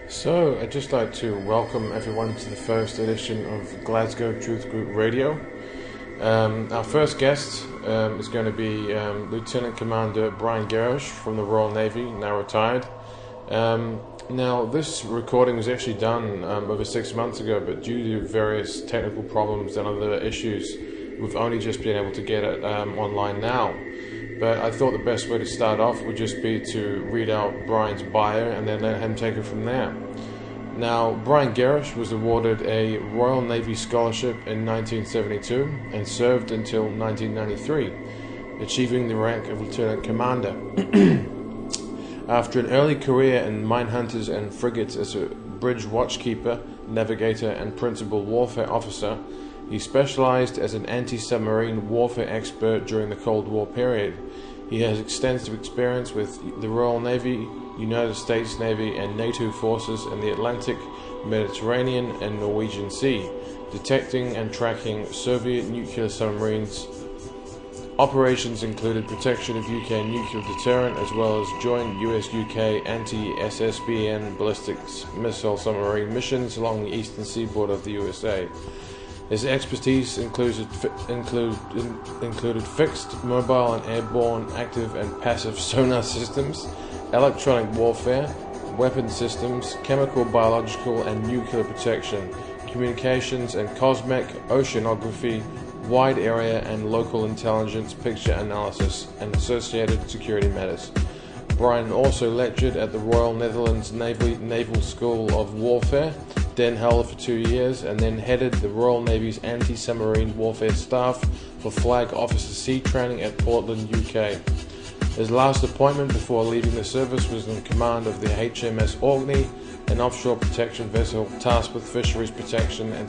So, I'd just like to welcome everyone to the first edition of Glasgow Truth Group Radio. Our first guest is going to be Lieutenant Commander Brian Gerrish from the Royal Navy, now retired. Now, this recording was actually done over 6 months ago, but due to various technical problems and other issues, we've only just been able to get it online now. But I thought the best way to start off would just be to read out Brian's bio and then let him take it from there. Now, Brian Gerrish was awarded a Royal Navy Scholarship in 1972 and served until 1993, achieving the rank of Lieutenant Commander. After an early career in mine hunters and frigates as a bridge watchkeeper, navigator and principal warfare officer, he specialized as an anti-submarine warfare expert during the Cold War period. He has extensive experience with the Royal Navy, United States Navy and NATO forces in the Atlantic, Mediterranean and Norwegian Sea, detecting and tracking Soviet nuclear submarines. Operations included protection of UK nuclear deterrent as well as joint US-UK anti-SSBN ballistic missile submarine missions along the eastern seaboard of the USA. His expertise included fixed, mobile and airborne, active and passive sonar systems, electronic warfare, weapon systems, chemical, biological and nuclear protection, communications and cosmic, oceanography, wide area and local intelligence picture analysis, and associated security matters. Brian also lectured at the Royal Netherlands Naval School of Warfare, Den Helder for 2 years, and then headed the Royal Navy's anti-submarine warfare staff for Flag Officer Sea Training at Portland, UK. His last appointment before leaving the service was in command of the HMS Orkney, an offshore protection vessel tasked with fisheries protection and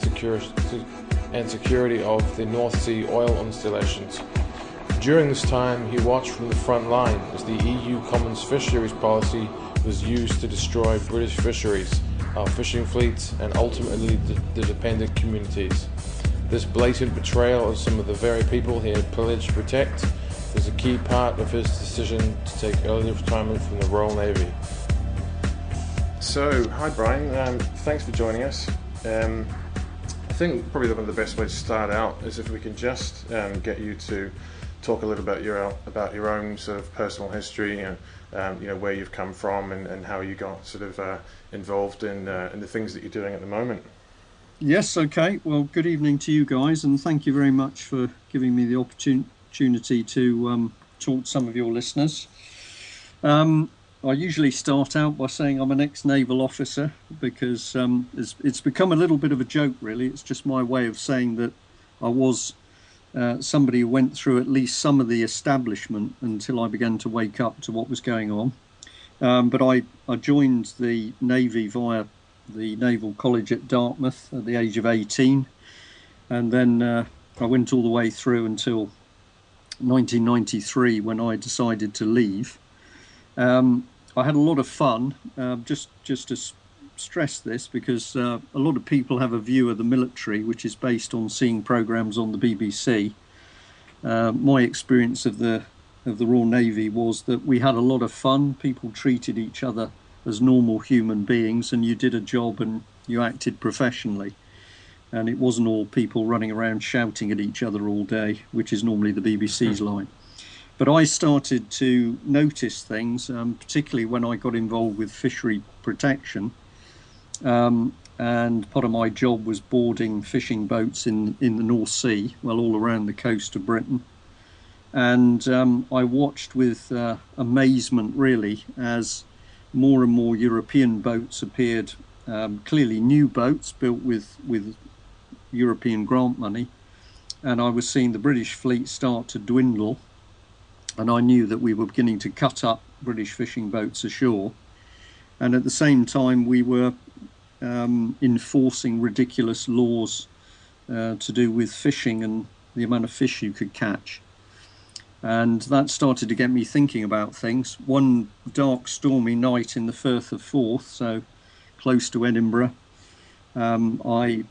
security of the North Sea oil installations. During this time, he watched from the front line as the EU Commons Fisheries Policy was used to destroy British fisheries, our fishing fleets, and ultimately the dependent communities. This blatant betrayal of some of the very people he had pledged to protect was a key part of his decision to take early retirement from the Royal Navy. So, hi Brian, thanks for joining us. I think probably one of the best ways to start out is if we can just get you to talk a little about your own sort of personal history, where you've come from and how you got sort of involved in the things that you're doing at the moment. Yes, okay. Well, good evening to you guys, and thank you very much for giving me the opportunity to talk to some of your listeners. I usually start out by saying I'm an ex-naval officer because it's become a little bit of a joke, really. It's just my way of saying that I was somebody who went through at least some of the establishment until I began to wake up to what was going on. But I joined the Navy via the Naval College at Dartmouth at the age of 18. And then I went all the way through until 1993 when I decided to leave. I had a lot of fun, just to stress this, because a lot of people have a view of the military which is based on seeing programs on the BBC. My experience of the Royal Navy was that we had a lot of fun. People treated each other as normal human beings, and you did a job and you acted professionally. And it wasn't all people running around shouting at each other all day, which is normally the BBC's line. But I started to notice things, particularly when I got involved with fishery protection. And part of my job was boarding fishing boats in the North Sea, well, all around the coast of Britain. And I watched with amazement, really, as more and more European boats appeared, clearly new boats built with European grant money. And I was seeing the British fleet start to dwindle. And I knew that we were beginning to cut up British fishing boats ashore. And at the same time, we were enforcing ridiculous laws to do with fishing and the amount of fish you could catch. And that started to get me thinking about things. One dark, stormy night in the Firth of Forth, so close to Edinburgh, I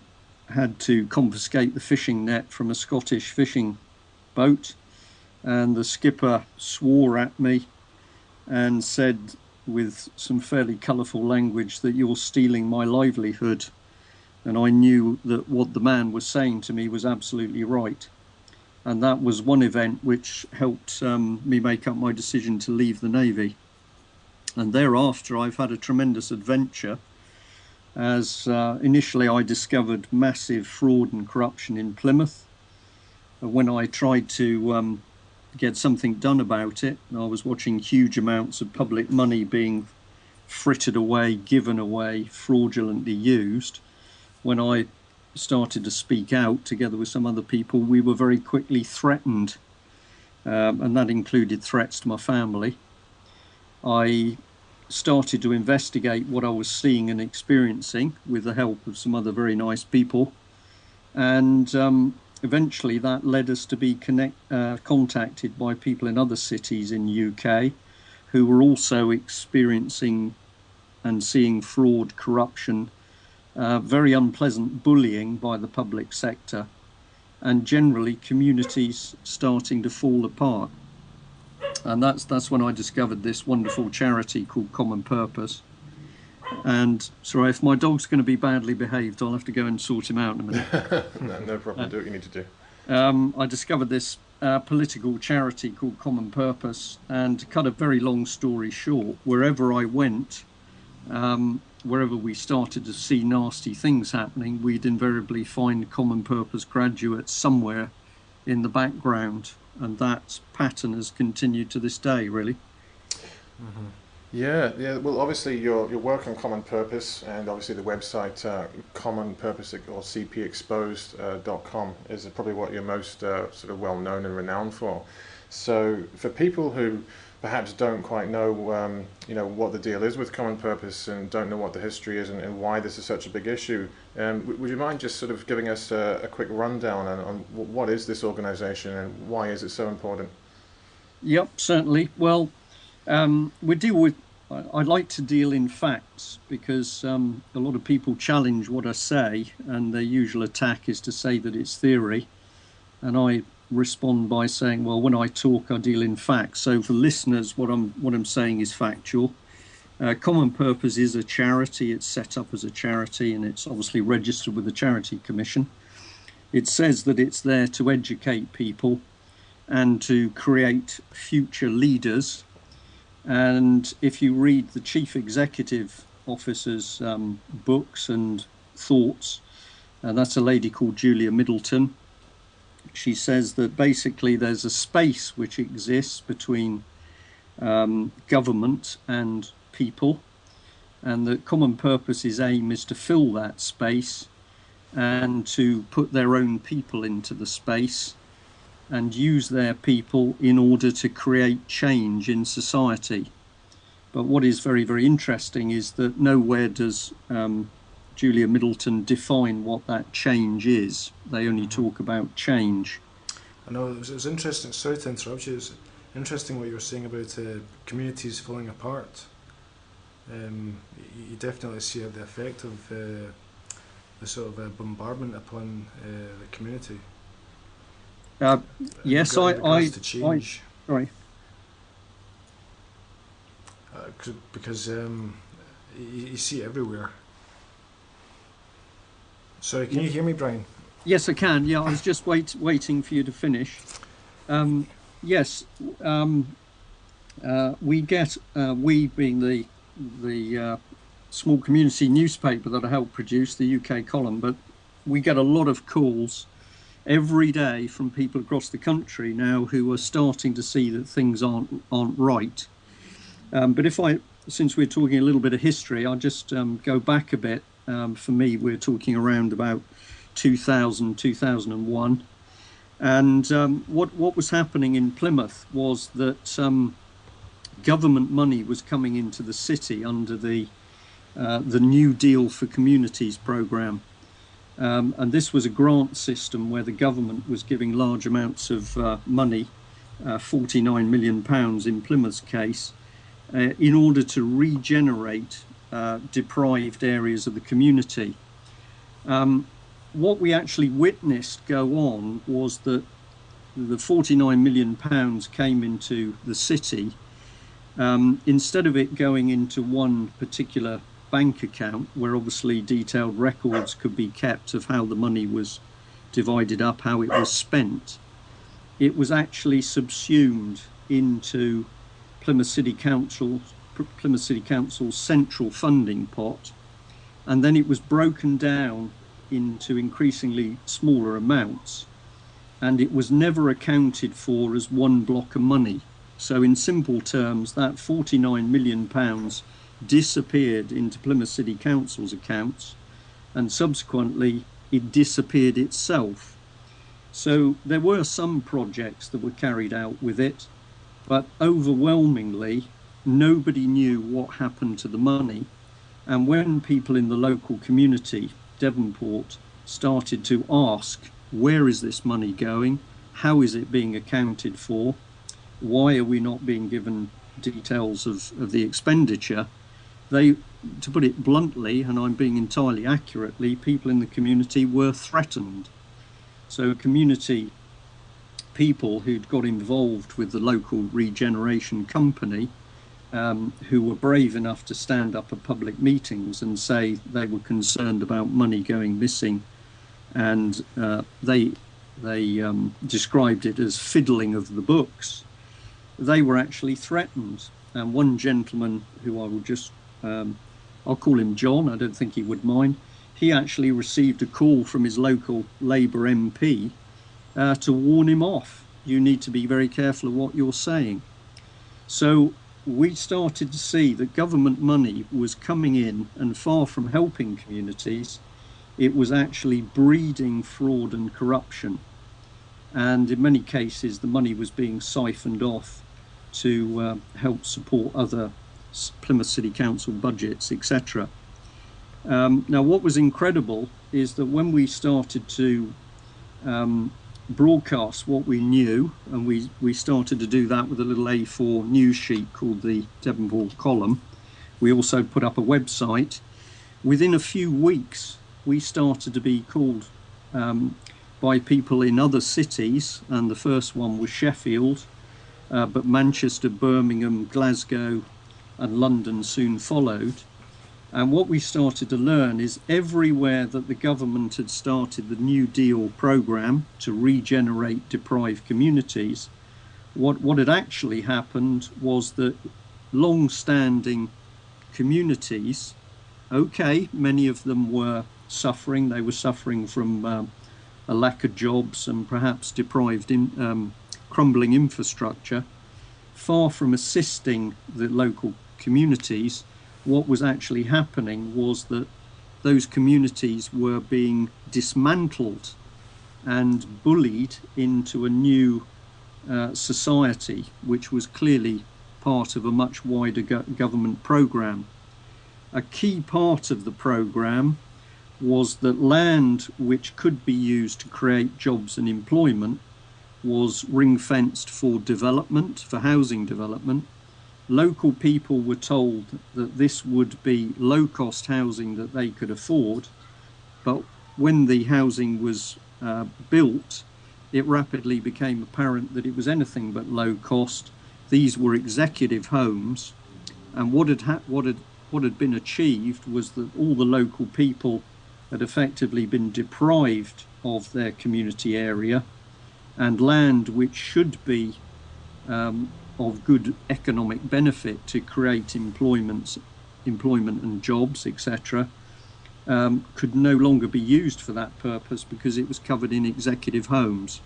had to confiscate the fishing net from a Scottish fishing boat. And the skipper swore at me and said with some fairly colourful language that you're stealing my livelihood. And I knew that what the man was saying to me was absolutely right. And that was one event which helped me make up my decision to leave the Navy. And thereafter, I've had a tremendous adventure, as initially I discovered massive fraud and corruption in Plymouth. When I tried to get something done about it, I was watching huge amounts of public money being frittered away, given away, fraudulently used. When I started to speak out together with some other people, we were very quickly threatened, and that included threats to my family. I started to investigate what I was seeing and experiencing with the help of some other very nice people, and eventually that led us to be contacted by people in other cities in the UK who were also experiencing and seeing fraud, corruption, very unpleasant bullying by the public sector, and generally communities starting to fall apart. And that's when I discovered this wonderful charity called Common Purpose. And sorry, if my dog's going to be badly behaved, I'll have to go and sort him out in a minute. No problem. Do what you need to do. I discovered this political charity called Common Purpose, and to cut a very long story short, wherever I went, wherever we started to see nasty things happening, we'd invariably find Common Purpose graduates somewhere in the background, and that pattern has continued to this day, really. Mm-hmm. Yeah. Well, obviously your work on Common Purpose, and obviously the website Common Purpose or cpexposed.com is probably what you're most sort of well known and renowned for. So for people who perhaps don't quite know, what the deal is with Common Purpose and don't know what the history is and why this is such a big issue, would you mind just sort of giving us a quick rundown on what is this organisation and why is it so important? Yep, certainly. Well, I like to deal in facts, because a lot of people challenge what I say, and their usual attack is to say that it's theory, and I respond by saying, well, when I talk, I deal in facts. So for listeners, what I'm saying is factual. Common Purpose is a charity. It's set up as a charity, and it's obviously registered with the Charity Commission. It says that it's there to educate people and to create future leaders. And if you read the Chief Executive Officer's books and thoughts, that's a lady called Julia Middleton. She says that basically there's a space which exists between government and people, and that Common Purpose's aim is to fill that space and to put their own people into the space and use their people in order to create change in society. But what is very, very interesting is that nowhere does Julia Middleton define what that change is. They only talk about change. I know, it was interesting, sorry to interrupt you, it's interesting what you were saying about communities falling apart. You definitely see the effect of the sort of bombardment upon the community. Yes, sorry. Because you see it everywhere. Sorry, can you hear me, Brian? Yes, I can. Yeah, I was just waiting for you to finish. Yes, we get, we being the small community newspaper that I help produce, the UK column, but we get a lot of calls every day from people across the country now who are starting to see that things aren't right. But since we're talking a little bit of history, I'll just go back a bit. For me, we're talking around about 2000, 2001. And what was happening in Plymouth was that government money was coming into the city under the New Deal for Communities programme. And this was a grant system where the government was giving large amounts of money, £49 million in Plymouth's case, in order to regenerate deprived areas of the community. What we actually witnessed go on was that the £49 million came into the city, Instead of it going into one particular bank account, where obviously detailed records could be kept of how the money was divided up, how it was spent, it was actually subsumed into Plymouth City Council's central funding pot, and then it was broken down into increasingly smaller amounts, and it was never accounted for as one block of money. So in simple terms, that £49 million disappeared into Plymouth City Council's accounts, and subsequently it disappeared itself. So there were some projects that were carried out with it, but overwhelmingly nobody knew what happened to the money. And when people in the local community, Devonport, started to ask, where is this money going? How is it being accounted for? Why are we not being given details of the expenditure? They, to put it bluntly, and I'm being entirely accurately, people in the community were threatened. So community people who'd got involved with the local regeneration company, who were brave enough to stand up at public meetings and say they were concerned about money going missing, and they described it as fiddling of the books. They were actually threatened, and one gentleman who I will just I'll call him John, I don't think he would mind, he actually received a call from his local Labour MP to warn him off. You need to be very careful of what you're saying. So we started to see that government money was coming in, and far from helping communities, it was actually breeding fraud and corruption. And in many cases, the money was being siphoned off to help support other Plymouth City Council budgets, etc. Now, what was incredible is that when we started to broadcast what we knew, and we started to do that with a little A4 news sheet called the Devonport Column, we also put up a website. Within a few weeks, we started to be called by people in other cities, and the first one was Sheffield, but Manchester, Birmingham, Glasgow and London soon followed. And what we started to learn is everywhere that the government had started the New Deal programme to regenerate deprived communities, what had actually happened was that long-standing communities, okay, many of them were suffering. They were suffering from a lack of jobs and perhaps deprived crumbling infrastructure. Far from assisting the local communities, what was actually happening was that those communities were being dismantled and bullied into a new society, which was clearly part of a much wider government programme. A key part of the programme was that land which could be used to create jobs and employment was ring-fenced for development, for housing development. Local people were told that this would be low-cost housing that they could afford, but when the housing was built, it rapidly became apparent that it was anything but low cost. These were executive homes, and what had been achieved was that all the local people had effectively been deprived of their community area, and land which should be of good economic benefit to create employment and jobs, etc., could no longer be used for that purpose because it was covered in executive homes.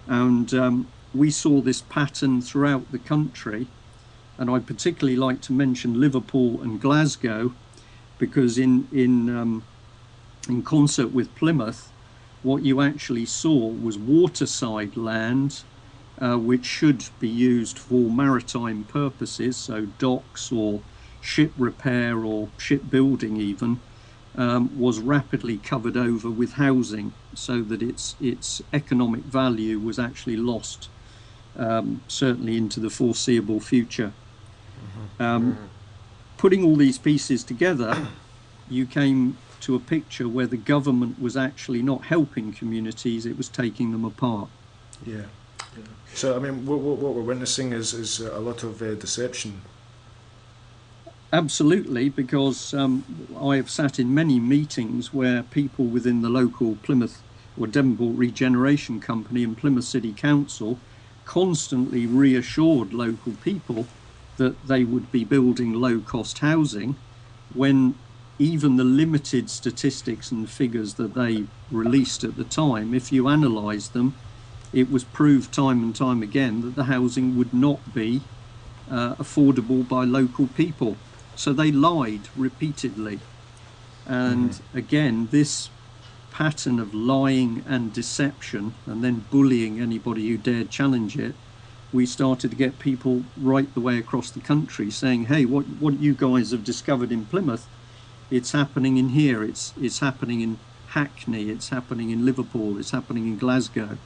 And we saw this pattern throughout the country, and I'd particularly like to mention Liverpool and Glasgow, because in concert with Plymouth, what you actually saw was waterside land which should be used for maritime purposes, so docks or ship repair or shipbuilding even, was rapidly covered over with housing, so that its economic value was actually lost, certainly into the foreseeable future. Putting all these pieces together, you came to a picture where the government was actually not helping communities, it was taking them apart. Yeah. So, I mean, what we're witnessing is a lot of deception Absolutely, because I have sat in many meetings where people within the local Plymouth or Devonport Regeneration Company and Plymouth City Council constantly reassured local people that they would be building low-cost housing, when even the limited statistics and figures that they released at the time, if you analyse them, it was proved time and time again that the housing would not be affordable by local people. So they lied repeatedly. And again, this pattern of lying and deception and then bullying anybody who dared challenge it, we started to get people right the way across the country saying, hey, what you guys have discovered in Plymouth, it's happening in here, it's happening in Hackney, it's happening in Liverpool, it's happening in Glasgow.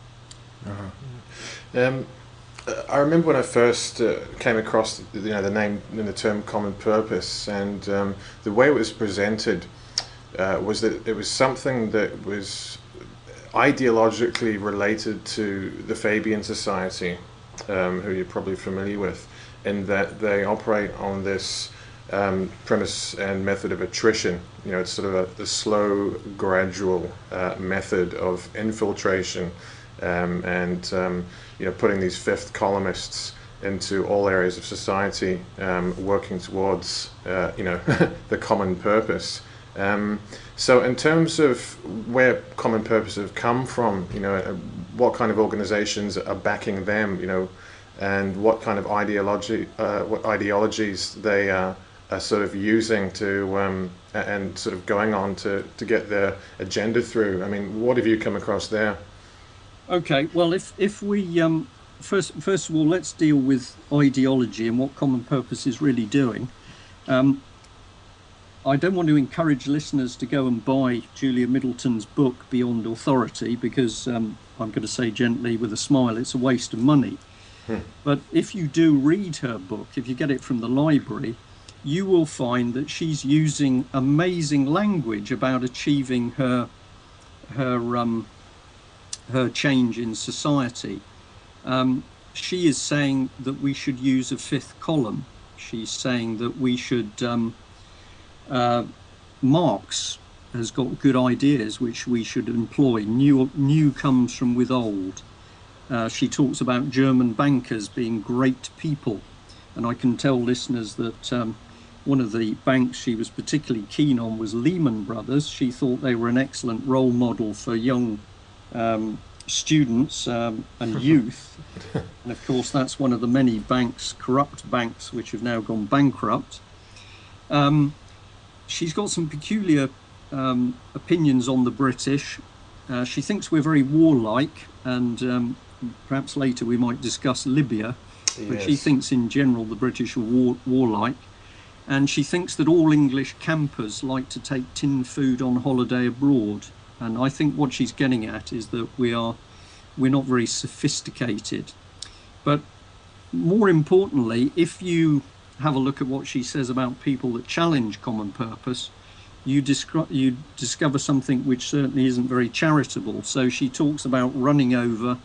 I remember when I first came across the name and the term common purpose, and the way it was presented was that it was something that was ideologically related to the Fabian Society, who you're probably familiar with, in that they operate on this premise and method of attrition. It's sort of a slow, gradual method of infiltration, and putting these fifth columnists into all areas of society, working towards the common purpose. So in terms of where common purpose have come from, what kind of organizations are backing them, and what kind of ideologies they are sort of using to and sort of going on to get their agenda through. I mean, what have you come across there? Okay, well, if we first of all, let's deal with ideology and what common purpose is really doing. I don't want to encourage listeners to go and buy Julia Middleton's book Beyond Authority, because I'm going to say gently with a smile, it's a waste of money. But if you do read her book, if you get it from the library, you will find that she's using amazing language about achieving her change in society. She is saying that we should use a fifth column. She's saying that we should Marx has got good ideas which we should employ. New comes from with old. She talks about German bankers being great people, and I can tell listeners that one of the banks she was particularly keen on was Lehman Brothers. She thought they were an excellent role model for young students and youth. And of course that's one of the many banks, corrupt banks, which have now gone bankrupt. She's got some peculiar opinions on the British. She thinks we're very warlike, and perhaps later we might discuss Libya. Yes. But she thinks in general the British are warlike. And she thinks that all English campers like to take tin food on holiday abroad. And I think what she's getting at is that we're not very sophisticated. But more importantly, if you have a look at what she says about people that challenge common purpose, you discover something which certainly isn't very charitable. So she talks about running over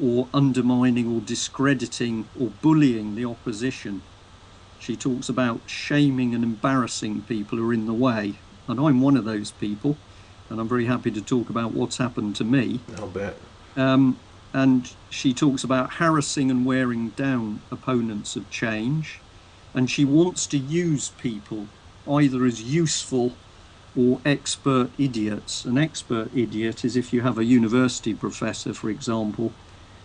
or undermining or discrediting or bullying the opposition. She talks about shaming and embarrassing people who are in the way. And I'm one of those people, and I'm very happy to talk about what's happened to me. I'll bet. And she talks about harassing and wearing down opponents of change. And she wants to use people either as useful or expert idiots. An expert idiot is if you have a university professor, for example,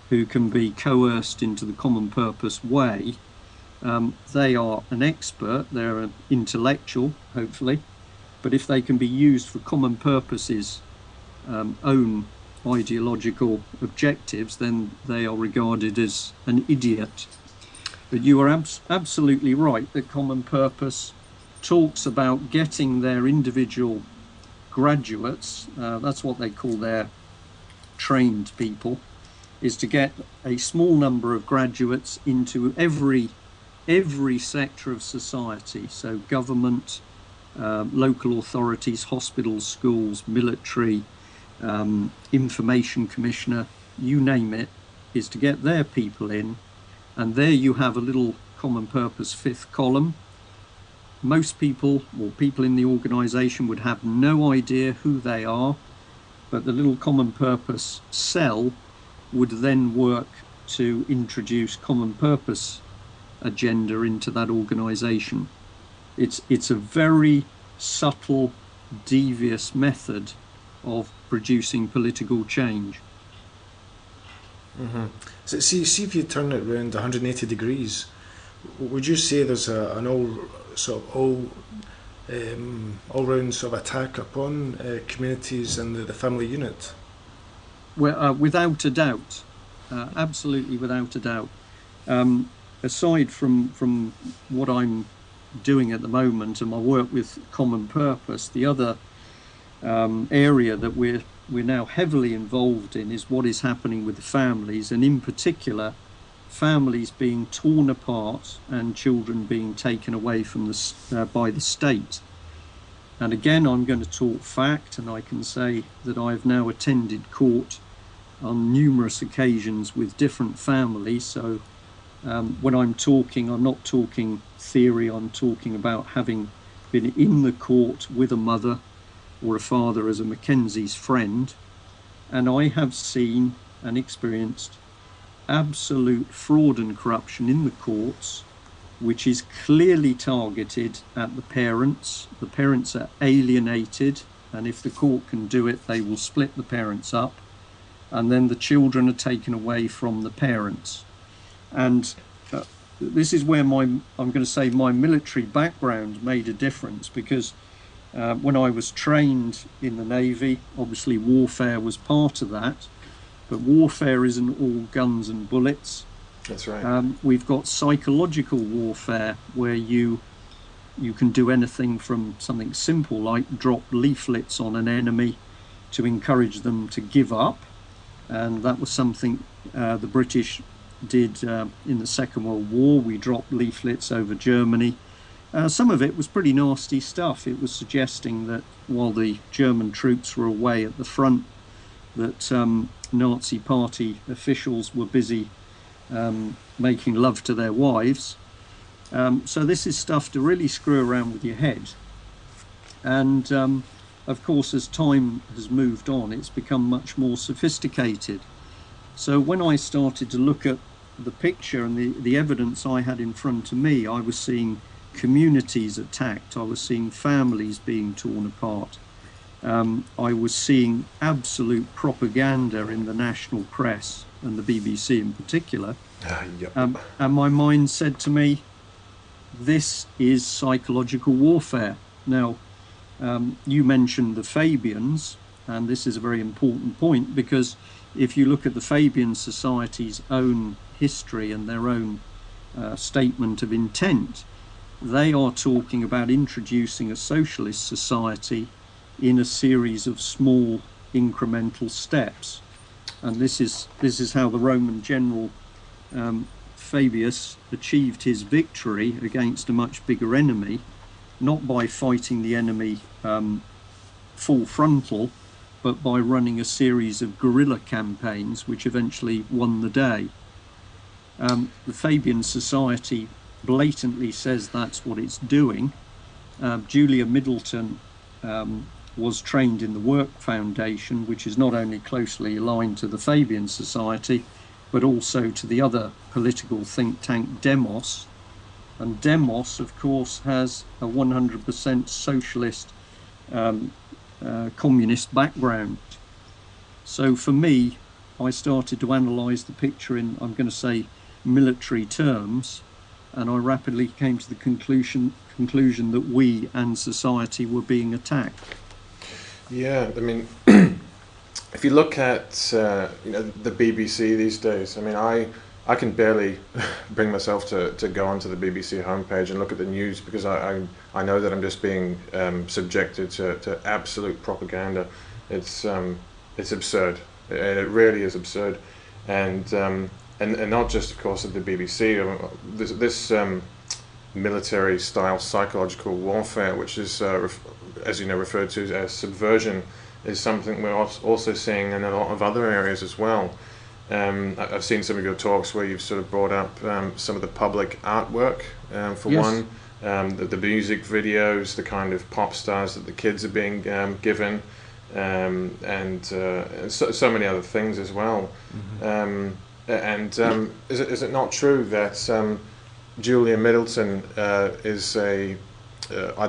who can be coerced into the common purpose way. They are an expert, they're an intellectual, hopefully, but if they can be used for common purposes, own ideological objectives, then they are regarded as an idiot. But you are absolutely right that common purpose talks about getting their individual graduates, that's what they call their trained people, is to get a small number of graduates into every sector of society. So government, local authorities, hospitals, schools, military, information commissioner, you name it, is to get their people in. And there you have a little common purpose fifth column. most people, or people in the organisation, would have no idea who they are, but the little common purpose cell would then work to introduce common purpose agenda into that organisation. It's a very subtle, devious method of producing political change. Mm-hmm. So see if you turn it around 180 degrees, would you say there's an all-round sort of attack upon communities and the family unit? Well, without a doubt, absolutely without a doubt. Aside from what I'm doing at the moment and my work with common purpose, the other area that we're now heavily involved in is what is happening with the families, and in particular families being torn apart and children being taken away from by the state. And again, I'm going to talk fact, and I can say that I've now attended court on numerous occasions with different families. So when I'm talking, I'm not talking theory, I'm talking about having been in the court with a mother or a father as a Mackenzie's friend, and I have seen and experienced absolute fraud and corruption in the courts, which is clearly targeted at the parents. The parents are alienated, and if the court can do it, they will split the parents up, and then the children are taken away from the parents. And this is where I'm going to say my military background made a difference, because when I was trained in the Navy, obviously warfare was part of that, but warfare isn't all guns and bullets. That's right. We've got psychological warfare, where you can do anything from something simple like drop leaflets on an enemy to encourage them to give up, and that was something the British did in the Second World War. We dropped leaflets over Germany. Some of it was pretty nasty stuff. It was suggesting that while the German troops were away at the front, that Nazi party officials were busy making love to their wives. So this is stuff to really screw around with your head. And of course, as time has moved on, it's become much more sophisticated. So when I started to look at the picture and the evidence I had in front of me, I was seeing communities attacked, I was seeing families being torn apart, I was seeing absolute propaganda in the national press and the BBC in particular. Yep. And my mind said to me, this is psychological warfare. Now, you mentioned the Fabians, and this is a very important point, because if you look at the Fabian Society's own history and their own statement of intent, they are talking about introducing a socialist society in a series of small incremental steps. And this is how the Roman general Fabius achieved his victory against a much bigger enemy, not by fighting the enemy full frontal, but by running a series of guerrilla campaigns which eventually won the day. The Fabian Society blatantly says that's what it's doing. Julia Middleton was trained in the Work Foundation, which is not only closely aligned to the Fabian Society, but also to the other political think tank Demos. And Demos, of course, has a 100% socialist communist background. So for me, I started to analyse the picture in, I'm going to say, military terms, and I rapidly came to the conclusion that we and society were being attacked. Yeah, I mean, if you look at the BBC these days, I mean, I can barely bring myself to go onto the BBC homepage and look at the news, because I know that I'm just being subjected to absolute propaganda. It's absurd. It really is absurd, and not just, of course, at the BBC. This military style psychological warfare, which is as you know referred to as subversion, is something we're also seeing in a lot of other areas as well. I've seen some of your talks where you've sort of brought up some of the public artwork, for yes. one, the music videos, the kind of pop stars that the kids are being given, and so many other things as well. Is it not true that Julia Middleton is either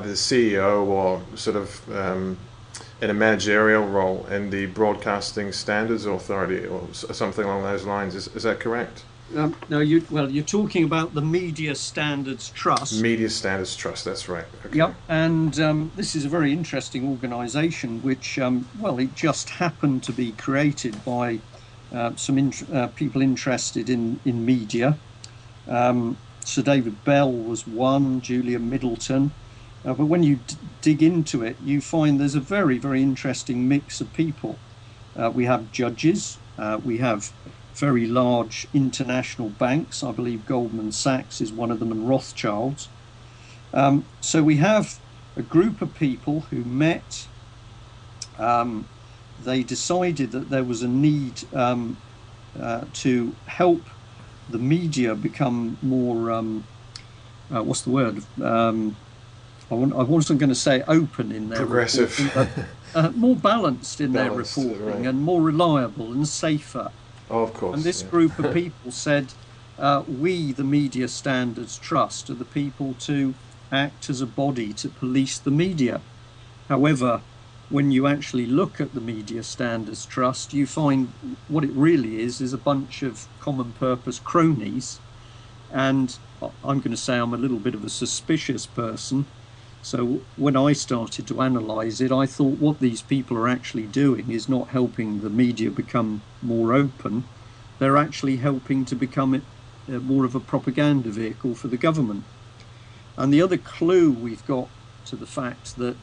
the CEO or sort of in a managerial role in the Broadcasting Standards Authority or something along those lines? Is that correct? No, you're talking about the Media Standards Trust. Media Standards Trust, that's right. Okay. Yep, and this is a very interesting organisation which, it just happened to be created by some people interested in media. Sir David Bell was one, Julia Middleton. But when you dig into it, you find there's a very, very interesting mix of people. We have judges, we have very large international banks. I believe Goldman Sachs is one of them, and Rothschilds. So we have a group of people who met. They decided that there was a need to help the media become more, what's the word? I wasn't going to say open in their progressive, more balanced in their reporting, right, and more reliable and safer. Oh, of course. And this group of people said, we, the Media Standards Trust, are the people to act as a body to police the media. However, when you actually look at the Media Standards Trust, you find what it really is a bunch of common purpose cronies. And I'm going to say I'm a little bit of a suspicious person. So when I started to analyse it, I thought what these people are actually doing is not helping the media become more open. They're actually helping to become more of a propaganda vehicle for the government. And the other clue we've got to the fact that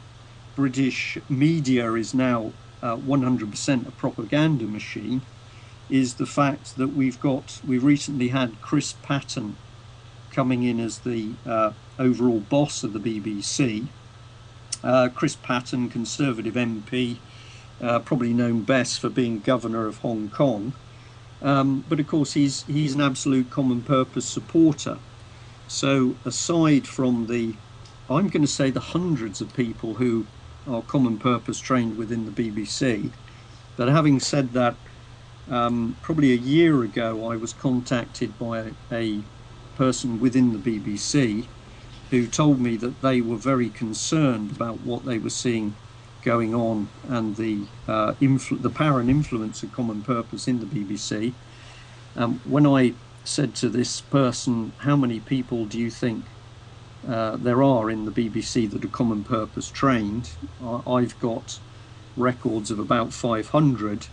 British media is now 100% a propaganda machine is the fact that we've recently had Chris Patton coming in as the overall boss of the BBC. Chris Patton, Conservative MP, probably known best for being governor of Hong Kong. But of course he's an absolute common purpose supporter. So aside from I'm going to say the hundreds of people who are common purpose trained within the BBC, but having said that, probably a year ago I was contacted by a person within the BBC who told me that they were very concerned about what they were seeing going on and the power and influence of common purpose in the BBC. When I said to this person, how many people do you think there are in the BBC that are common purpose trained? I've got records of about 500.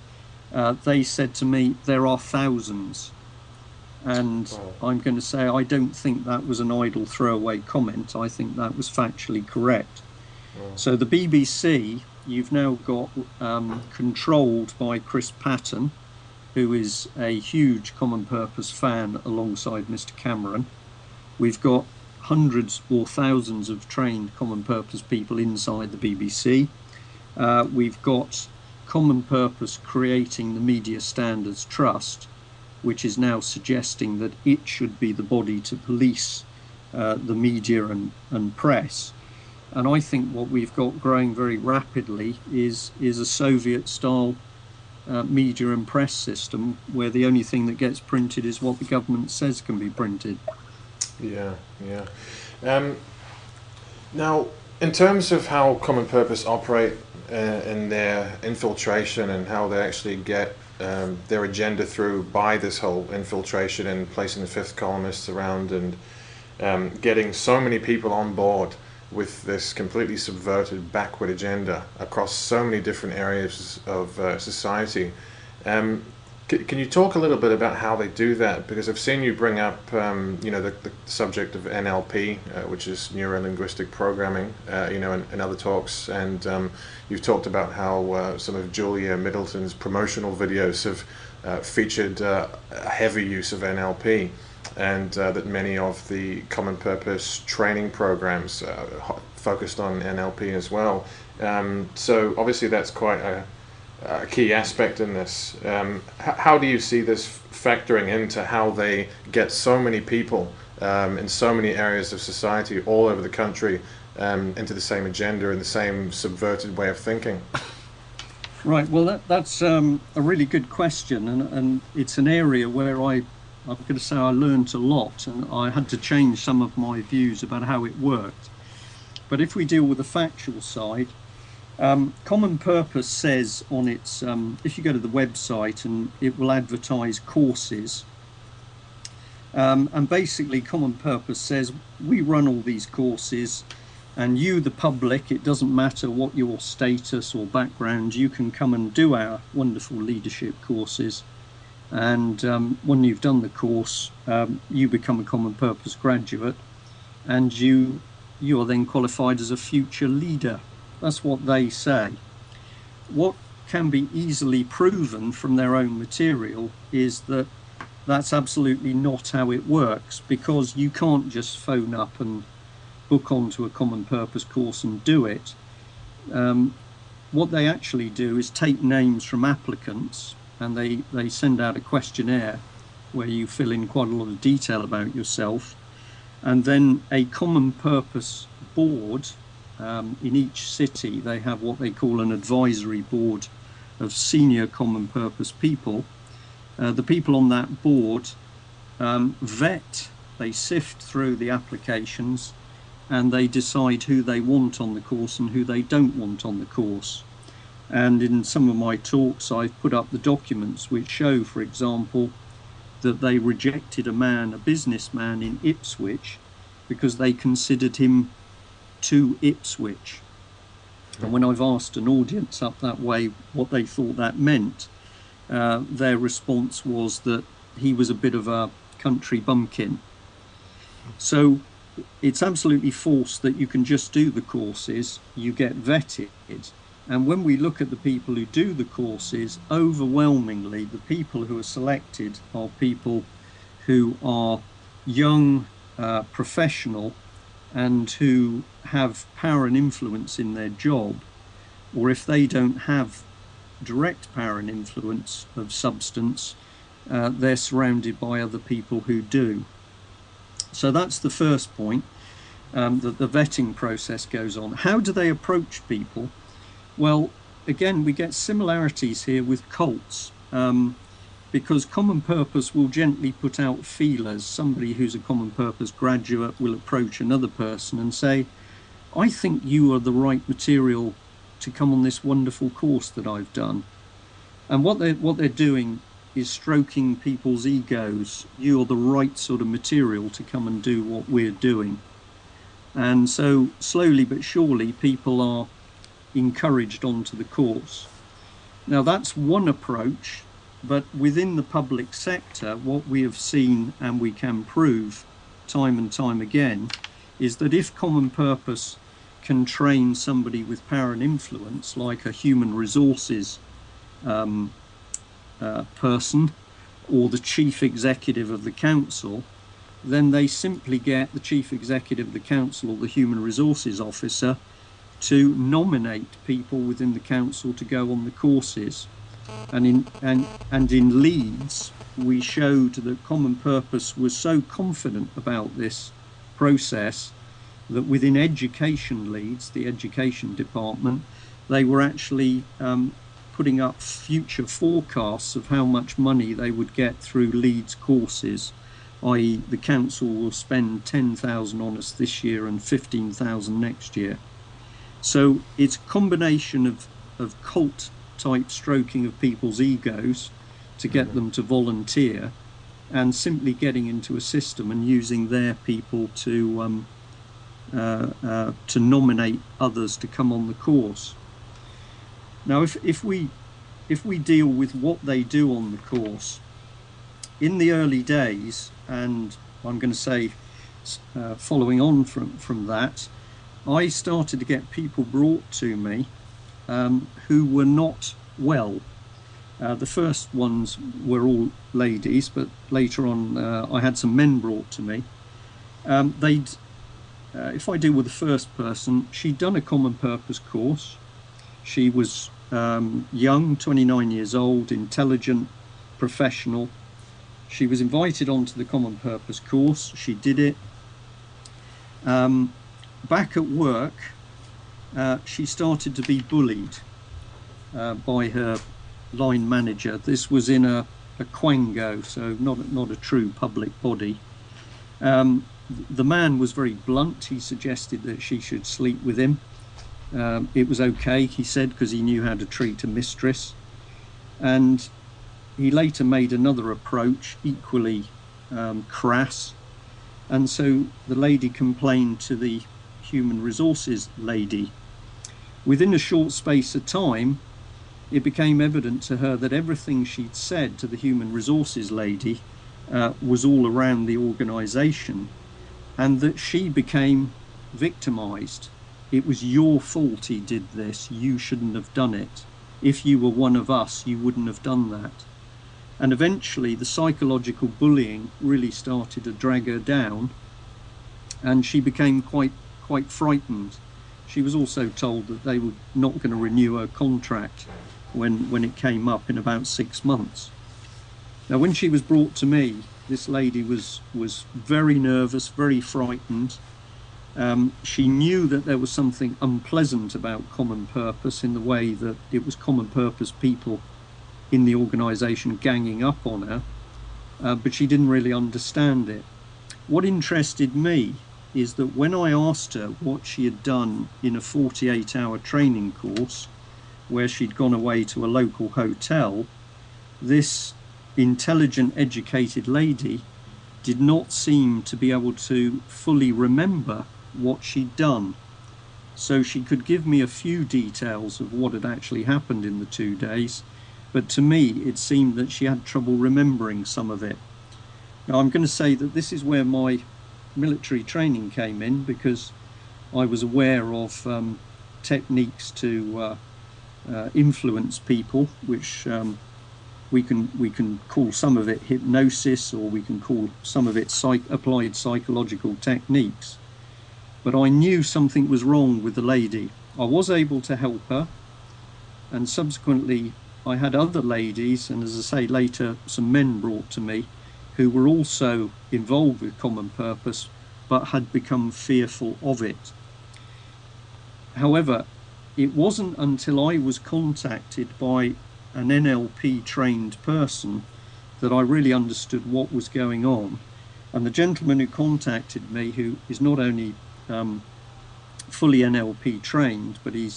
They said to me, there are thousands. And I'm going to say I don't think that was an idle throwaway comment. I think that was factually correct. So the BBC, you've now got controlled by Chris Patton, who is a huge common purpose fan alongside Mr. Cameron. We've got hundreds or thousands of trained common purpose people inside the BBC. We've got common purpose creating the Media Standards Trust, which is now suggesting that it should be the body to police the media and press. And I think what we've got growing very rapidly is a Soviet-style media and press system where the only thing that gets printed is what the government says can be printed. Yeah. Now, in terms of how common purpose operate in their infiltration and how they actually get their agenda through by this whole infiltration and placing the fifth columnists around and getting so many people on board with this completely subverted, backward agenda across so many different areas of society. Can you talk a little bit about how they do that? Because I've seen you bring up, the subject of NLP, which is neuro-linguistic programming, in other talks, and you've talked about how some of Julia Middleton's promotional videos have featured a heavy use of NLP, and that many of the common purpose training programs focused on NLP as well. So obviously that's quite a key aspect in this. How do you see this factoring into how they get so many people in so many areas of society all over the country into the same agenda and the same subverted way of thinking? Right, well, that's a really good question, and it's an area where I'm going to say I learned a lot, and I had to change some of my views about how it worked. But if we deal with the factual side, Common Purpose says on its, if you go to the website, and it will advertise courses, and basically Common Purpose says we run all these courses, and you, the public, it doesn't matter what your status or background, you can come and do our wonderful leadership courses. And when you've done the course, you become a Common Purpose graduate, and you are then qualified as a future leader. That's what they say. What can be easily proven from their own material is that that's absolutely not how it works, because you can't just phone up and book onto a Common Purpose course and do it. What they actually do is take names from applicants, and they send out a questionnaire where you fill in quite a lot of detail about yourself, and then a Common Purpose board in each city, they have what they call an advisory board of senior Common Purpose people. The people on that board vet, they sift through the applications, and they decide who they want on the course and who they don't want on the course. And in some of my talks, I've put up the documents which show, for example, that they rejected a businessman in Ipswich, because they considered him too Ipswich. And when I've asked an audience up that way what they thought that meant, their response was that he was a bit of a country bumpkin. So it's absolutely false that you can just do the courses, you get vetted. And when we look at the people who do the courses, overwhelmingly the people who are selected are people who are young, professional, and who have power and influence in their job, or if they don't have direct power and influence of substance, they're surrounded by other people who do. So that's the first point, that the vetting process goes on. How do they approach people? Well, again, we get similarities here with cults, because Common Purpose will gently put out feelers. Somebody who's a Common Purpose graduate will approach another person and say, I think you are the right material to come on this wonderful course that I've done. And what they're doing is stroking people's egos. You're the right sort of material to come and do what we're doing. And so slowly but surely people are encouraged onto the course. Now that's one approach, but within the public sector, what we have seen and we can prove time and time again is that if Common Purpose can train somebody with power and influence, like a human resources person or the chief executive of the council, then they simply get the chief executive of the council or the human resources officer to nominate people within the council to go on the courses. And in Leeds, we showed that Common Purpose was so confident about this process that within Education Leeds, the education department, they were actually putting up future forecasts of how much money they would get through Leeds courses, i.e. the council will spend 10,000 on us this year and 15,000 next year. So it's a combination of cult type stroking of people's egos to get them to volunteer, and simply getting into a system and using their people to nominate others to come on the course. Now, if we deal with what they do on the course, in the early days, and I'm going to say following on from that, I started to get people brought to me who were not well. The first ones were all ladies, but later on I had some men brought to me. If I deal with the first person, she'd done a Common Purpose course. She was young, 29 years old, intelligent, professional. She was invited onto the Common Purpose course. She did it. Back at work, she started to be bullied by her line manager. This was in a quango, so not a true public body. The man was very blunt. He suggested that she should sleep with him. It was okay, he said, because he knew how to treat a mistress. And he later made another approach, equally crass. And so the lady complained to the human resources lady. Within a short space of time, it became evident to her that everything she'd said to the human resources lady was all around the organisation, and that she became victimised. It was your fault he did this, you shouldn't have done it. If you were one of us, you wouldn't have done that. And eventually the psychological bullying really started to drag her down, and she became quite frightened. She was also told that they were not going to renew her contract when it came up in about 6 months. Now, when she was brought to me, this lady was very nervous, very frightened. She knew that there was something unpleasant about Common Purpose, in the way that it was Common Purpose people in the organisation ganging up on her, but she didn't really understand it. What interested me is that when I asked her what she had done in a 48-hour training course, where she'd gone away to a local hotel, this intelligent, educated lady did not seem to be able to fully remember what she'd done. So she could give me a few details of what had actually happened in the 2 days, but to me it seemed that she had trouble remembering some of it. Now, I'm going to say that this is where my military training came in, because I was aware of techniques to influence people, which we can call some of it hypnosis, or we can call some of it applied psychological techniques. But I knew something was wrong with the lady. I was able to help her, and subsequently I had other ladies, and as I say, later some men brought to me, who were also involved with Common Purpose but had become fearful of it. However, it wasn't until I was contacted by an NLP trained person that I really understood what was going on. And the gentleman who contacted me, who is not only fully NLP trained, but he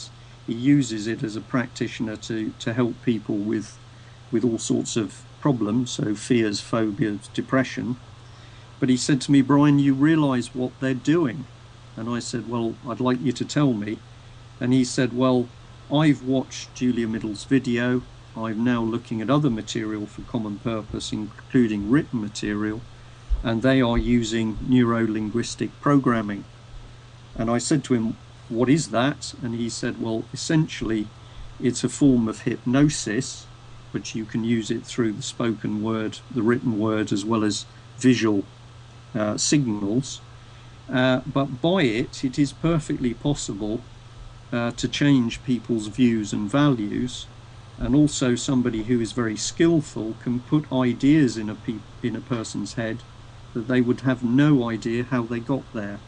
uses it as a practitioner to help people with all sorts of problems, so fears, phobias, depression. But he said to me, "Brian, you realise what they're doing?" And I said, "Well, I'd like you to tell me." And he said, "Well, I've watched Julia Middle's video. I'm now looking at other material for Common Purpose, including written material, and they are using neuro-linguistic programming." And I said to him, "What is that?" And he said, "Well, essentially, it's a form of hypnosis, but you can use it through the spoken word, the written word, as well as visual signals. But by it is perfectly possible to change people's views and values. And also somebody who is very skillful can put ideas in a person's head that they would have no idea how they got there."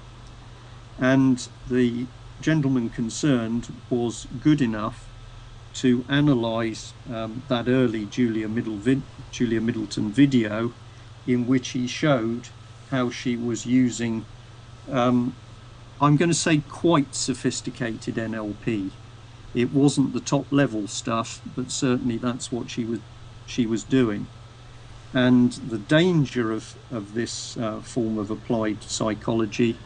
And the gentleman concerned was good enough to analyse that early Julia Middleton video, in which he showed how she was using, I'm going to say, quite sophisticated NLP. It wasn't the top level stuff, but certainly that's what she was doing. And the danger of this form of applied psychology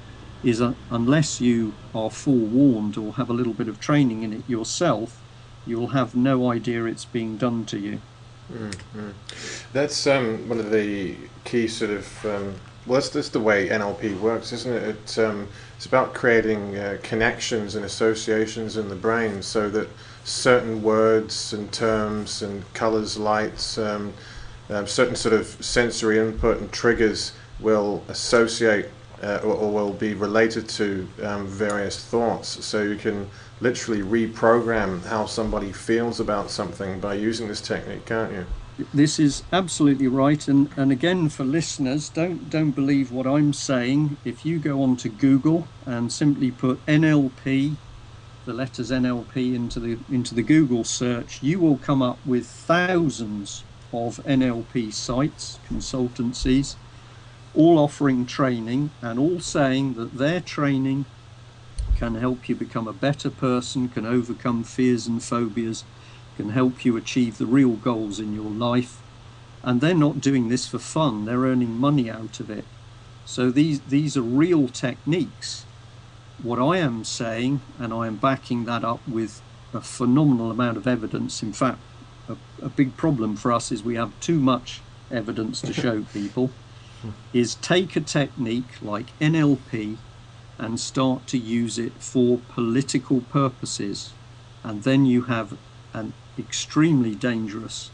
is that unless you are forewarned or have a little bit of training in it yourself, you'll have no idea it's being done to you. Mm-hmm. That's one of the key sort of, well, that's the way NLP works, isn't it? It's about creating connections and associations in the brain, so that certain words and terms and colours, lights, certain sort of sensory input and triggers will associate or will be related to various thoughts. So you can literally reprogram how somebody feels about something by using this technique, can't you? This is absolutely right, and again for listeners, don't believe what I'm saying. If you go onto Google and simply put NLP, the letters NLP into the Google search, you will come up with thousands of NLP sites, consultancies, all offering training and all saying that their training can help you become a better person, can overcome fears and phobias, can help you achieve the real goals in your life. And they're not doing this for fun, they're earning money out of it. So these are real techniques. What I am saying, and I am backing that up with a phenomenal amount of evidence. In fact, a big problem for us is we have too much evidence to show people, is take a technique like NLP and start to use it for political purposes. And then you have an extremely dangerous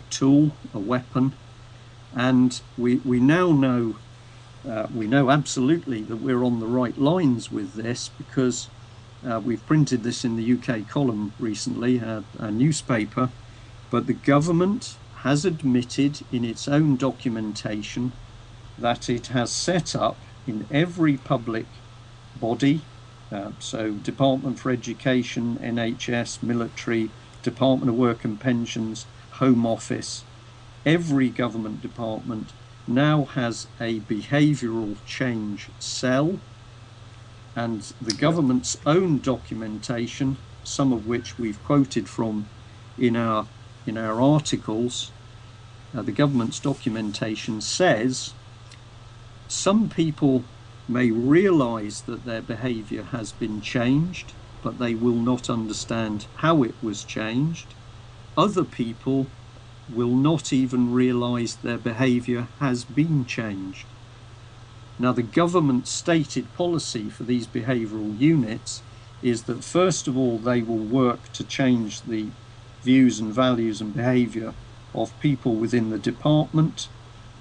tool, a weapon. And we now know, we know absolutely that we're on the right lines with this, because we've printed this in the UK column recently, a newspaper, but the government has admitted in its own documentation that it has set up in every public body, so Department for Education, NHS, military, Department of Work and Pensions, Home Office, every government department now has a behavioural change cell, and the government's own documentation, some of which we've quoted from in our articles, the government's documentation says some people may realise that their behaviour has been changed, but they will not understand how it was changed. Other people will not even realise their behaviour has been changed. Now, the government stated policy for these behavioural units is that first of all they will work to change the views and values and behaviour of people within the department,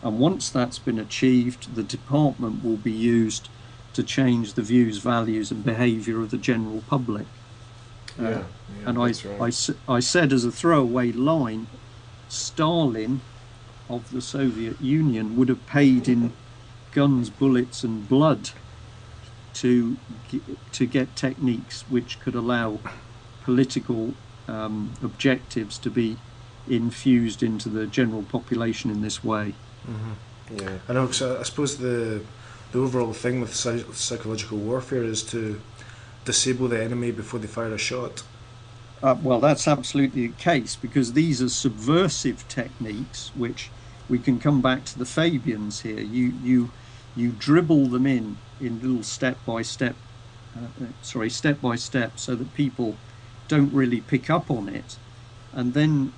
and once that's been achieved, the department will be used to change the views, values and behaviour of the general public. And I said as a throwaway line, Stalin of the Soviet Union would have paid in guns, bullets and blood to get techniques which could allow political objectives to be infused into the general population in this way. Mm-hmm. Yeah, I know. Cause I suppose the overall thing with psychological warfare is to disable the enemy before they fire a shot. Well, that's absolutely the case, because these are subversive techniques, which we can come back to the Fabians here. You dribble them in little step by step, so that people don't really pick up on it, and then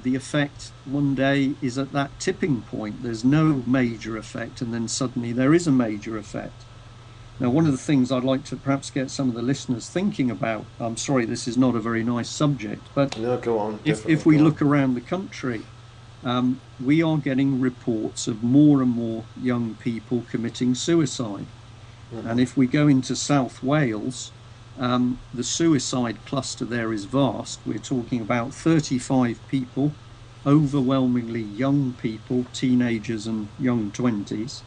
the effect one day is at that tipping point. There's no major effect, and then suddenly there is a major effect. Now, one of the things I'd like to perhaps get some of the listeners thinking about, I'm sorry, this is not a very nice subject, but no, go on. If we look around the country, we are getting reports of more and more young people committing suicide. Mm-hmm. And if we go into South Wales, the suicide cluster there is vast. We're talking about 35 people, overwhelmingly young people, teenagers and young 20s,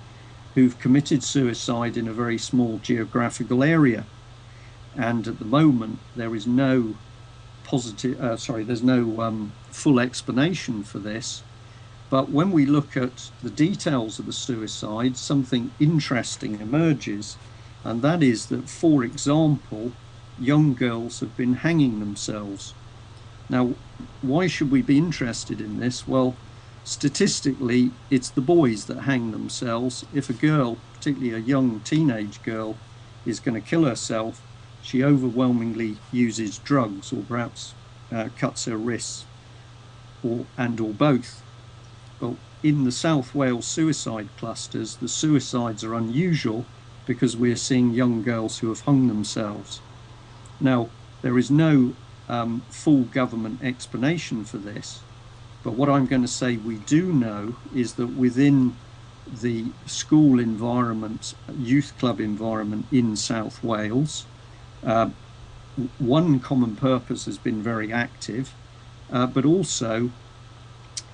who've committed suicide in a very small geographical area. And at the moment, there is no full explanation for this. But when we look at the details of the suicide, something interesting emerges, and that is that, for example, young girls have been hanging themselves. Now, why should we be interested in this? Well, statistically, it's the boys that hang themselves. If a girl, particularly a young teenage girl, is going to kill herself, she overwhelmingly uses drugs, or perhaps cuts her wrists, or both. But in the South Wales suicide clusters, the suicides are unusual because we're seeing young girls who have hung themselves. Now, there is no full government explanation for this, but what I'm going to say we do know is that within the school environment, youth club environment in South Wales, one common purpose has been very active, but also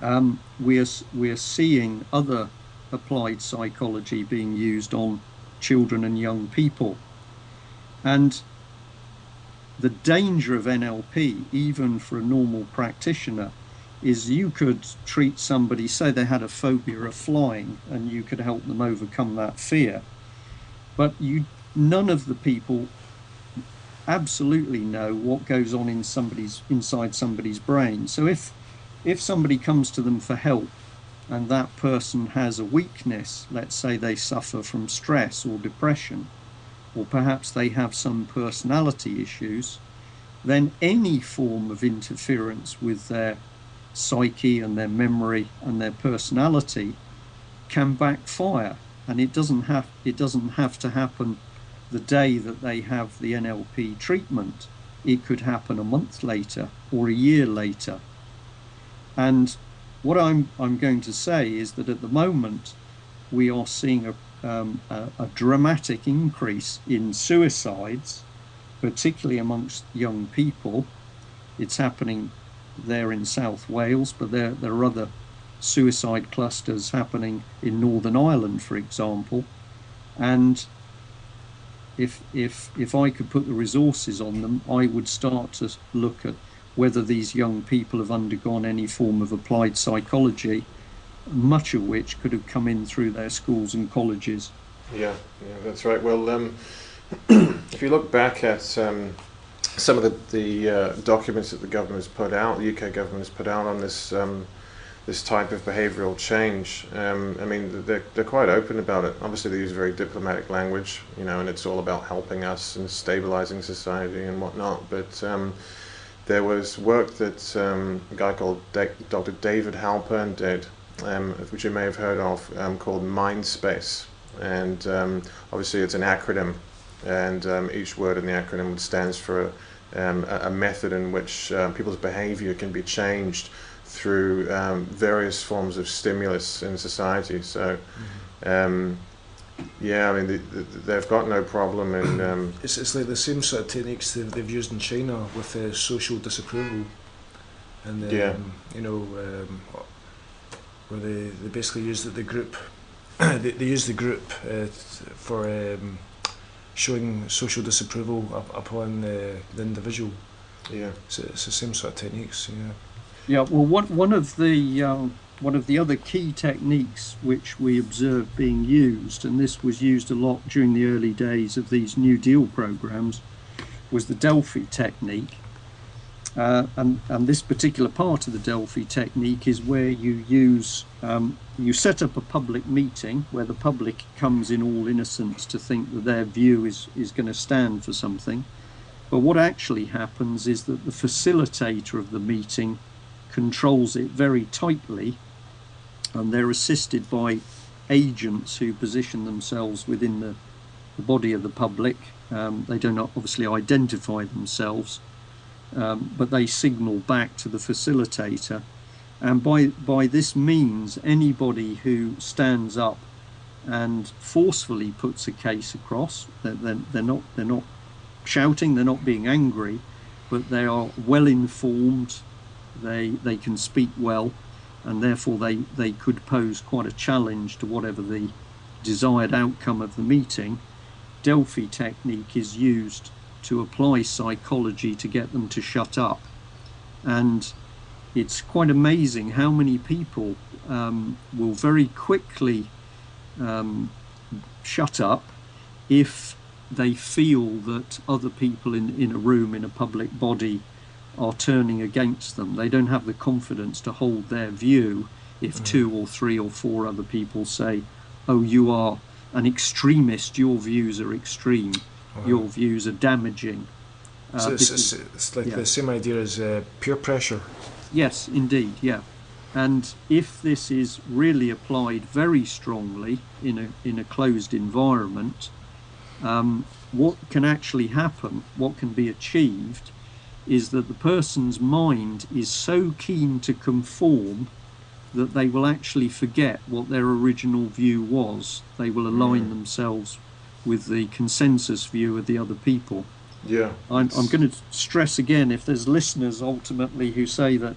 we're seeing other applied psychology being used on children and young people. And the danger of NLP, even for a normal practitioner, is you could treat somebody, say they had a phobia of flying, and you could help them overcome that fear. But none of the people absolutely know what goes on inside somebody's brain. So if somebody comes to them for help and that person has a weakness, let's say they suffer from stress or depression, or perhaps they have some personality issues, then any form of interference with their psyche and their memory and their personality can backfire. And it doesn't have to happen the day that they have the NLP treatment. It could happen a month later or a year later. And what I'm going to say is that at the moment we are seeing a dramatic increase in suicides, particularly amongst young people. It's happening there in South Wales, but there are other suicide clusters happening in Northern Ireland, for example. And if I could put the resources on them, I would start to look at whether these young people have undergone any form of applied psychology, much of which could have come in through their schools and colleges. Yeah, that's right. Well, if you look back at some of the documents that the government has put out, the UK government has put out on this this type of behavioural change, I mean, they're quite open about it. Obviously, they use very diplomatic language, and it's all about helping us and stabilising society and whatnot. But there was work that a guy called Dr. David Halpern did, which you may have heard of, called Mindspace. And obviously it's an acronym, and each word in the acronym stands for a method in which people's behavior can be changed through various forms of stimulus in society. So yeah, I mean, they've got no problem in... It's like the same sort of techniques they've used in China with social disapproval, and where they basically use the group. They use the group for showing social disapproval upon the individual. Yeah, so it's the same sort of techniques. Yeah. Yeah. Well, one of the other key techniques which we observed being used, and this was used a lot during the early days of these New Deal programs, was the Delphi technique. And this particular part of the Delphi technique is where you set up a public meeting where the public comes in all innocence to think that their view is going to stand for something. But what actually happens is that the facilitator of the meeting controls it very tightly, and they're assisted by agents who position themselves within the body of the public. They don't obviously identify themselves, but they signal back to the facilitator. And by this means, anybody who stands up and forcefully puts a case across, they're not shouting, they're not being angry, but they are well informed. They can speak well, and therefore they could pose quite a challenge to whatever the desired outcome of the meeting. Delphi technique is used to apply psychology to get them to shut up, and it's quite amazing how many people will very quickly shut up if they feel that other people in a room, in a public body, are turning against them. They don't have the confidence to hold their view if 2 or 3 or 4 other people say, "Oh, you are an extremist, your views are extreme, your views are damaging." So it's like the same idea as peer pressure. Yes, indeed, yeah. And if this is really applied very strongly in a closed environment, what can actually happen, what can be achieved, is that the person's mind is so keen to conform that they will actually forget what their original view was. They will align themselves with the consensus view of the other people. Yeah. I'm going to stress again, if there's listeners ultimately who say that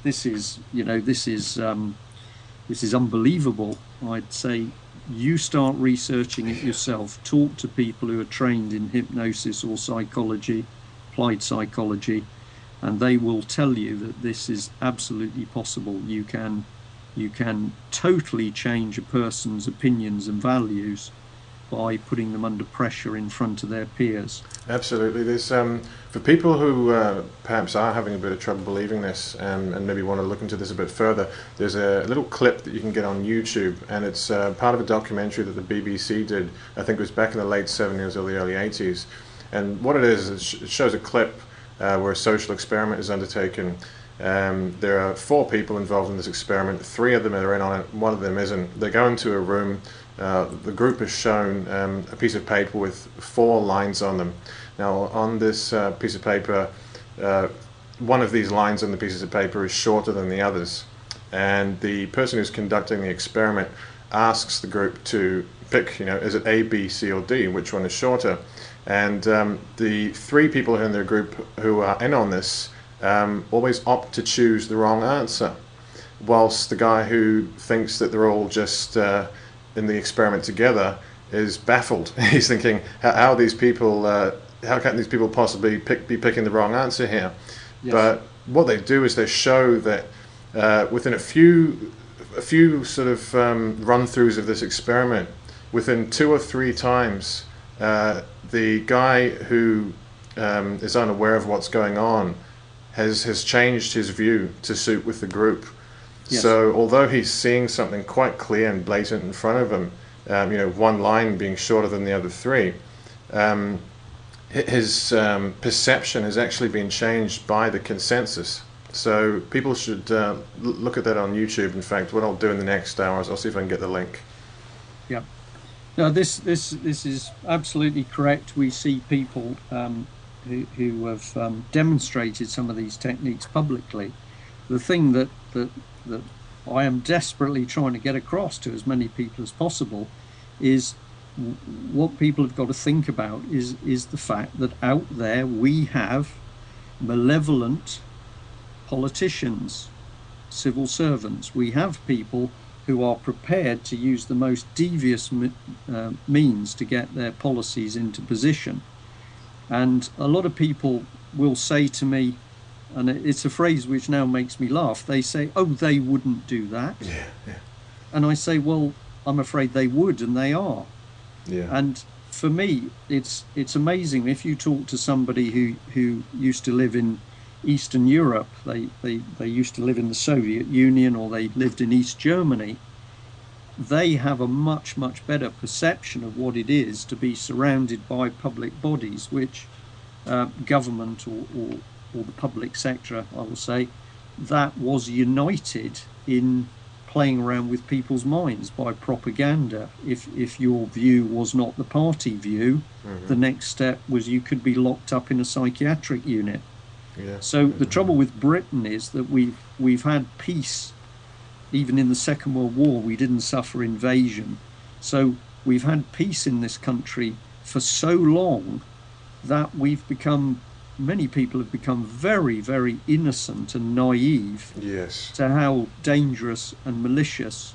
this is, this is unbelievable. I'd say you start researching it yourself. Talk to people who are trained in hypnosis or psychology, applied psychology, and they will tell you that this is absolutely possible. You can totally change a person's opinions and values by putting them under pressure in front of their peers. Absolutely. There's for people who perhaps are having a bit of trouble believing this, and maybe want to look into this a bit further, there's a little clip that you can get on YouTube, and it's part of a documentary that the BBC did. I think it was back in the late 70s or the early 80s. And what it is, it shows a clip where a social experiment is undertaken. There are 4 people involved in this experiment. 3 of them are in on it, 1 of them isn't. They go into a room. The group is shown a piece of paper with 4 lines on them. Now, on this piece of paper, one of these lines on the pieces of paper is shorter than the others. And the person who's conducting the experiment asks the group to pick, is it A, B, C, or D? Which one is shorter? And the 3 people in their group who are in on this always opt to choose the wrong answer, whilst the guy who thinks that they're all just in the experiment together is baffled. He's thinking, how these people, how can these people possibly be picking the wrong answer here? Yes. But what they do is they show that within a few sort of run-throughs of this experiment, within 2 or 3 times, the guy who is unaware of what's going on has changed his view to suit with the group. Yes. So although he's seeing something quite clear and blatant in front of him, one line being shorter than the other 3, his perception has actually been changed by the consensus. So people should look at that on YouTube. In fact, what I'll do in the next hour is I'll see if I can get the link. Yeah. No, this is absolutely correct. We see people who have demonstrated some of these techniques publicly. The thing that I am desperately trying to get across to as many people as possible is what people have got to think about is the fact that out there we have malevolent politicians, civil servants. We have people who are prepared to use the most devious means to get their policies into position. And a lot of people will say to me, and it's a phrase which now makes me laugh, they say, oh, they wouldn't do that. Yeah, yeah. And I say, well, I'm afraid they would, and they are. Yeah. And for me, it's amazing. If you talk to somebody who used to live in Eastern Europe, they used to live in the Soviet Union, or they lived in East Germany, they have a much, much better perception of what it is to be surrounded by public bodies, which government or the public sector, I will say, that was united in playing around with people's minds by propaganda. If your view was not the party view, the next step was you could be locked up in a psychiatric unit. Yeah. So the trouble with Britain is that we've had peace. Even in the Second World War, we didn't suffer invasion. So we've had peace in this country for so long that many people have become very, very innocent and naive yes. to how dangerous and malicious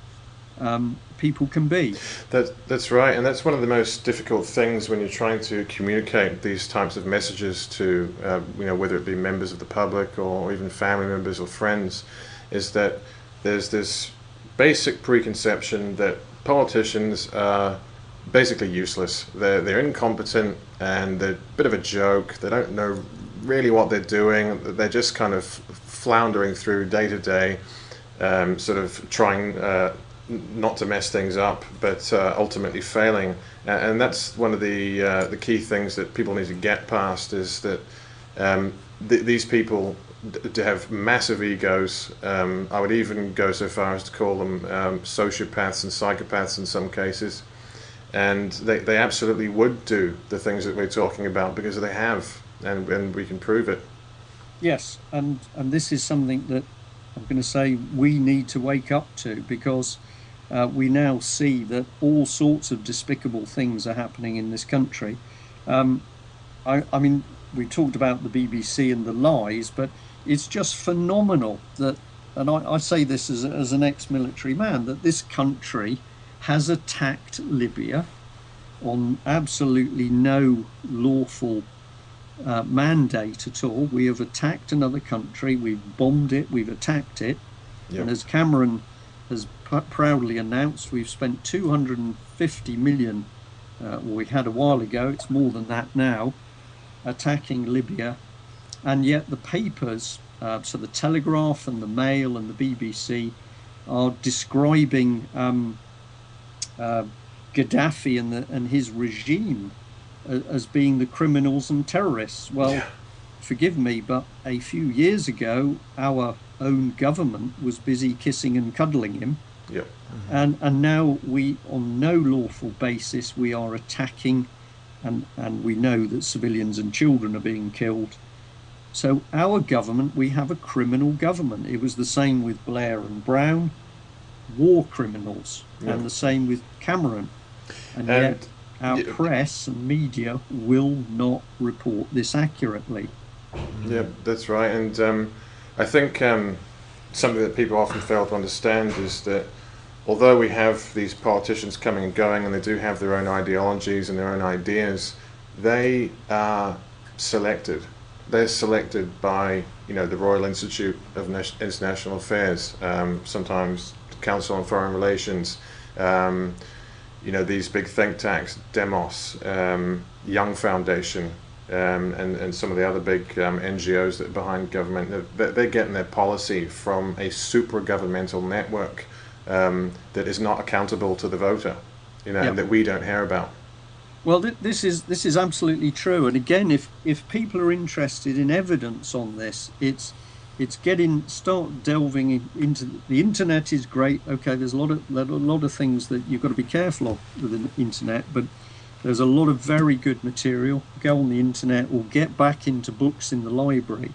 people can be. That's right, and that's one of the most difficult things when you're trying to communicate these types of messages to, whether it be members of the public or even family members or friends, is that there's this basic preconception that politicians are basically useless. They're incompetent and they're a bit of a joke. They don't know really what they're doing. They're just kind of floundering through day to day, sort of trying not to mess things up, but ultimately failing. And that's one of the key things that people need to get past, is that these people to have massive egos. I would even go so far as to call them sociopaths and psychopaths in some cases. And they absolutely would do the things that we're talking about because they have, and we can prove it. Yes, and this is something that I'm going to say we need to wake up to, because we now see that all sorts of despicable things are happening in this country. I mean, we talked about the BBC and the lies, but it's just phenomenal that and I say this as an ex-military man, that this country has attacked Libya on absolutely no lawful mandate at all. We have attacked another country, we've bombed it, we've attacked it, and as Cameron has proudly announced, we've spent 250 million, we had a while ago, it's more than that now, attacking Libya. And yet the papers, so the Telegraph and the Mail and the BBC, are describing Gaddafi and his regime as being the criminals and terrorists. Well, forgive me, but a few years ago, our own government was busy kissing and cuddling him. Yep. And now we, on no lawful basis, we are attacking, and we know that civilians and children are being killed. So our government, we have a criminal government. It was the same with Blair and Brown, war criminals, and the same with Cameron. And yet our press and media will not report this accurately. Yeah, that's right. And I think something that people often fail to understand is that although we have these politicians coming and going, and they do have their own ideologies and their own ideas, they are selected. They're selected by, the Royal Institute of International Affairs, sometimes Council on Foreign Relations, these big think tanks, Demos, Young Foundation, and some of the other big NGOs that are behind government. They're getting their policy from a super governmental network that is not accountable to the voter, and that we don't hear about. Well, this is absolutely true. And again, if people are interested in evidence on this, it's start delving into the internet. Is great. Okay, there's a lot of things that you've got to be careful of with the internet, but there's a lot of very good material. Go on the internet or get back into books in the library,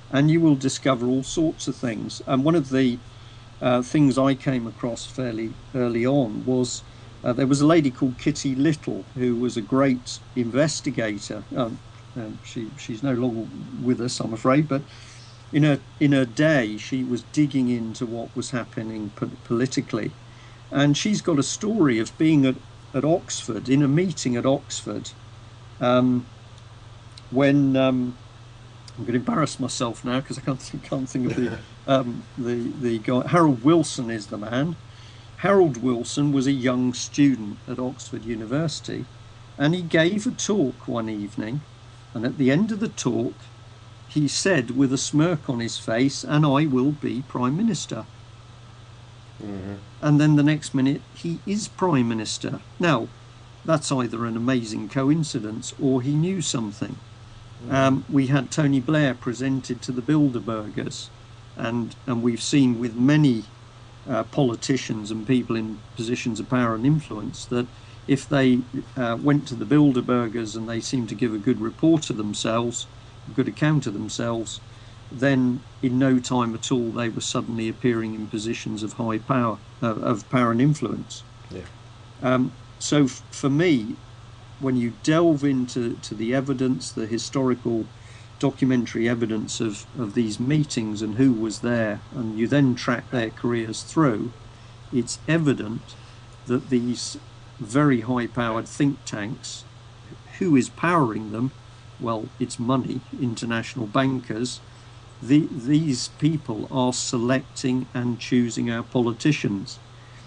and you will discover all sorts of things. And one of the things I came across fairly early on was there was a lady called Kitty Little who was a great investigator. She's no longer with us, I'm afraid, but in her day she was digging into what was happening politically, and she's got a story of being at Oxford, in a meeting at Oxford, when I'm going to embarrass myself now because I can't think of the guy. Harold Wilson is the man. Harold Wilson was a young student at Oxford University, and he gave a talk one evening, and at the end of the talk he said with a smirk on his face, "And I will be Prime Minister." Mm-hmm. And then the next minute he is Prime Minister. Now that's either an amazing coincidence or he knew something. Mm-hmm. We had Tony Blair presented to the Bilderbergers, and we've seen with many politicians and people in positions of power and influence that if they went to the Bilderbergers and they seemed to give a good report of themselves, a good account of themselves, then in no time at all they were suddenly appearing in positions of high power, of power and influence. Yeah. So for me, when you delve into the evidence, the historical documentary evidence of these meetings and who was there, and you then track their careers through, it's evident that these very high-powered think tanks, who is powering them? Well, it's money, international bankers. These people are selecting and choosing our politicians.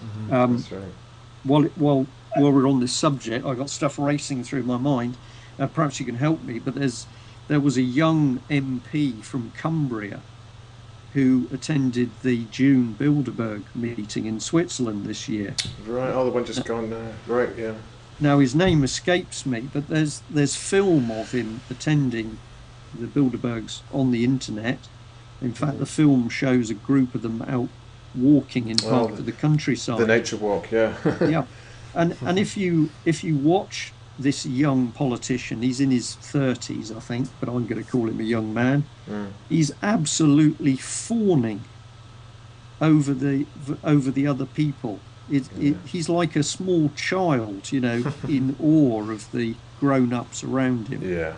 Mm-hmm, that's right. While we're on this subject, I've got stuff racing through my mind. Perhaps you can help me, but there was a young MP from Cumbria who attended the June Bilderberg meeting in Switzerland this year. Right, the one just gone now. Right, yeah. Now his name escapes me, but there's film of him attending the Bilderbergs on the internet. In fact, the film shows a group of them out walking in part of the countryside. The nature walk, yeah. Yeah, and if you watch this young politician, he's in his 30s, I think, but I'm going to call him a young man. He's absolutely fawning over the other people. He's like a small child, in awe of the grown-ups around him. Yeah.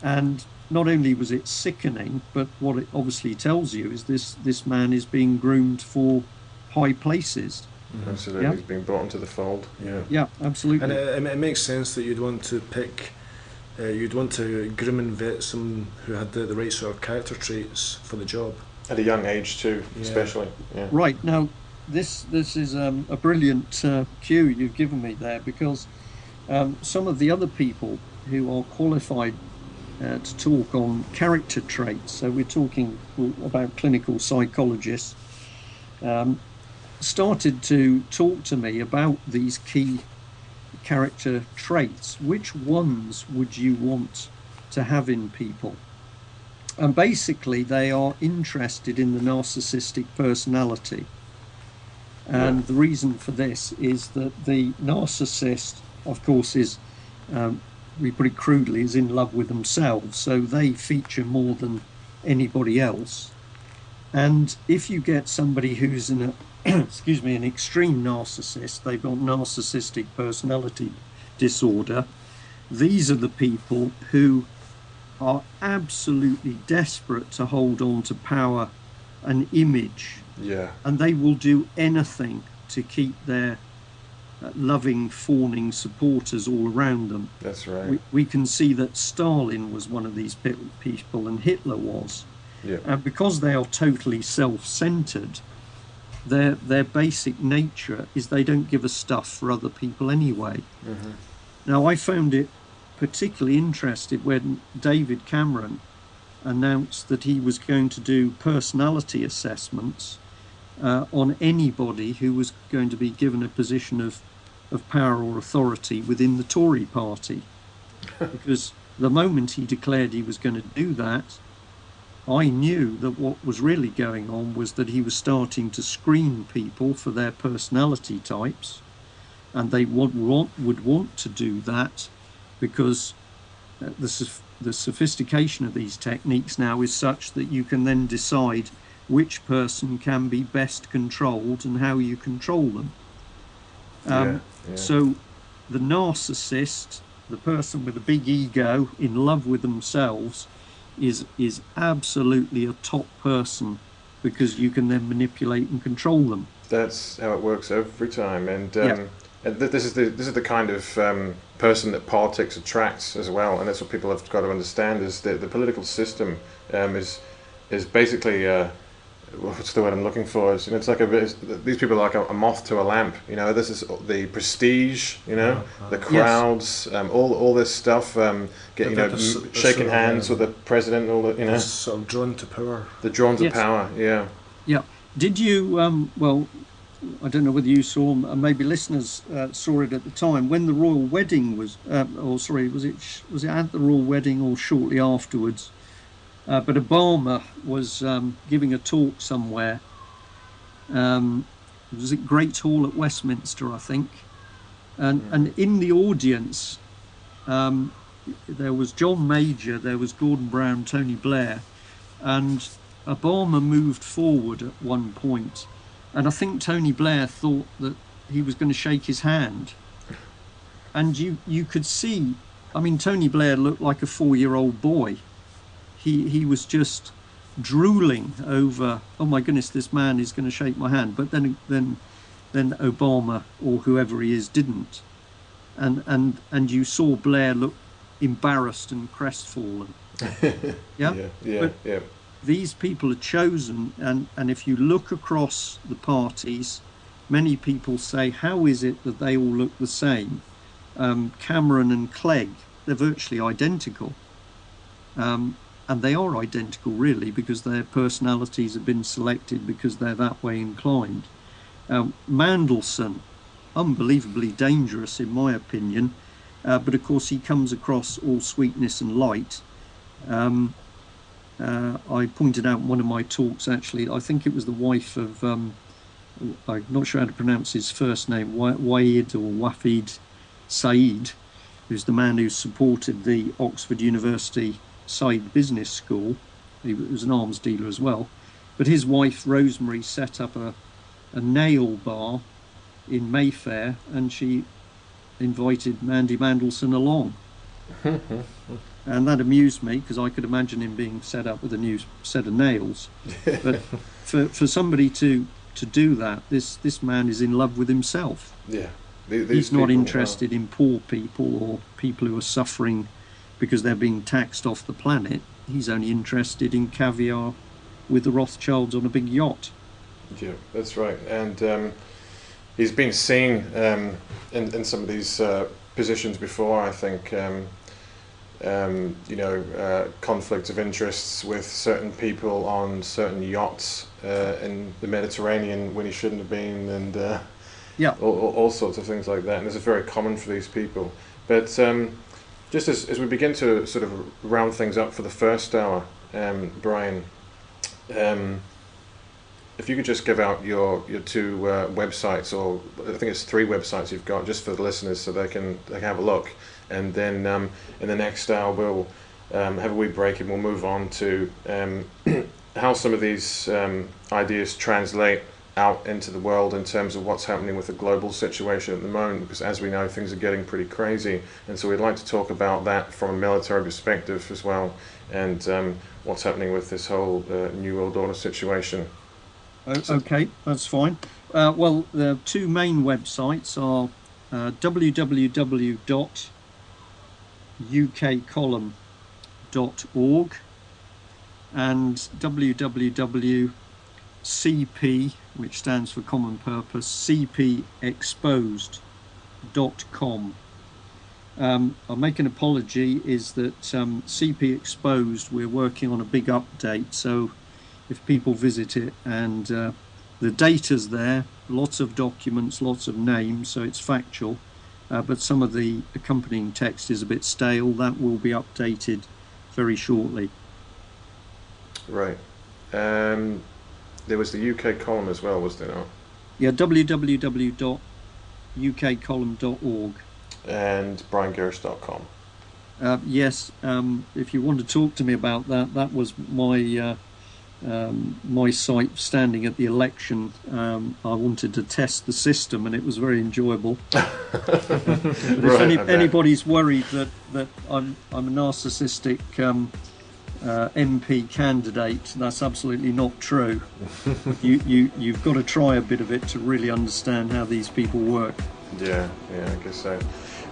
And not only was it sickening, but what it obviously tells you is this man is being groomed for high places. Absolutely, he's being brought into the fold. Yeah, absolutely. And it makes sense that you'd want to pick, you'd want to groom and vet someone who had the right sort of character traits for the job. At a young age too, especially. Yeah. Right, now this is a brilliant cue you've given me there, because some of the other people who are qualified to talk on character traits, so we're talking about clinical psychologists, started to talk to me about these key character traits. Which ones would you want to have in people? And basically they are interested in the narcissistic personality. And the reason for this is that the narcissist, of course, is, we put it crudely, is in love with themselves, so they feature more than anybody else. And if you get somebody who's in a excuse me, an extreme narcissist, they've got narcissistic personality disorder, these are the people who are absolutely desperate to hold on to power and image. And they will do anything to keep their loving, fawning supporters all around them. That's right. We can see that Stalin was one of these people, and Hitler was. And because they are totally self-centered, their basic nature is they don't give a stuff for other people anyway. Now, I found it particularly interesting when David Cameron announced that he was going to do personality assessments on anybody who was going to be given a position of power or authority within the Tory party. Because the moment he declared he was going to do that, I knew that what was really going on was that he was starting to screen people for their personality types, and they would want to do that because the sophistication of these techniques now is such that you can then decide which person can be best controlled and how you control them. So the narcissist, the person with a big ego in love with themselves, is absolutely a top person, because you can then manipulate and control them. That's how it works every time, and this is the kind of person that politics attracts as well, and that's what people have got to understand, is that the political system is basically what's the word I'm looking for? Is, it's like these people are like a moth to a lamp. This is the prestige. The crowds, all this stuff. Shaking hands with the president. All the sort of drawn to power. They're drawn to power. Yeah. Yeah. Did you? Well, I don't know whether you saw, maybe listeners saw it at the time when the royal wedding was. Was it at the royal wedding or shortly afterwards? But Obama was giving a talk somewhere. Was it Great Hall at Westminster, I think? And in the audience, there was John Major, there was Gordon Brown, Tony Blair, and Obama moved forward at one point. And I think Tony Blair thought that he was going to shake his hand. And you could see, I mean, Tony Blair looked like a 4-year-old boy. He was just drooling over, oh my goodness, this man is going to shake my hand. But then Obama or whoever he is didn't, and you saw Blair look embarrassed and crestfallen. But these people are chosen, and if you look across the parties, many people say, how is it that they all look the same? Cameron and Clegg, they're virtually identical. And they are identical, really, because their personalities have been selected because they're that way inclined. Mandelson, unbelievably dangerous in my opinion, but of course he comes across all sweetness and light. I pointed out in one of my talks, actually, I think it was the wife of, I'm not sure how to pronounce his first name, Wahid or Wafid Said, who's the man who supported the Oxford University Side Business School. He was an arms dealer as well, but his wife Rosemary set up a nail bar in Mayfair, and she invited Mandy Mandelson along. and that amused me because I could imagine him being set up with a new set of nails. But for somebody to do that, this man is in love with himself. Yeah. He's not interested in poor people or people who are suffering because they're being taxed off the planet. He's only interested in caviar with the Rothschilds on a big yacht. Yeah, that's right. And he's been seen in some of these positions before, I think. Conflict of interests with certain people on certain yachts in the Mediterranean when he shouldn't have been, and all sorts of things like that. And this is very common for these people. But just as we begin to sort of round things up for the first hour, Brian, if you could just give out your two websites, or I think it's 3 websites you've got, just for the listeners, so they can have a look. And then in the next hour we'll have a wee break, and we'll move on to how some of these ideas translate out into the world in terms of what's happening with the global situation at the moment, because as we know, things are getting pretty crazy, and so we'd like to talk about that from a military perspective as well, and what's happening with this whole New World Order situation. Okay, that's fine. Well, the 2 main websites are www.ukcolumn.org and www.cp, which stands for Common Purpose, cpexposed.com. I'll make an apology, is that CP Exposed, we're working on a big update, so if people visit it, and the data's there, lots of documents, lots of names, so it's factual, but some of the accompanying text is a bit stale. That will be updated very shortly. Right. There was the UK column as well, was there not? Yeah, www.ukcolumn.org. And briangerrish.com. Yes, if you want to talk to me about that, that was my my site standing at the election. I wanted to test the system, and it was very enjoyable. But if anybody's worried that I'm a narcissistic MP candidate, that's absolutely not true. You've got to try a bit of it to really understand how these people work. Yeah, I guess so.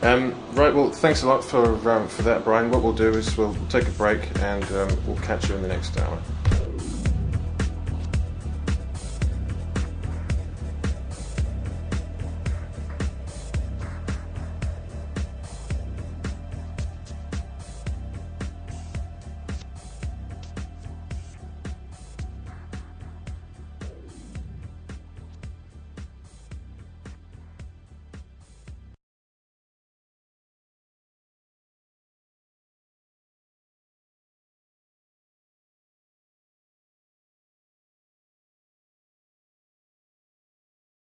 Right, well, thanks a lot for that, Brian. What we'll do is we'll take a break, and we'll catch you in the next hour.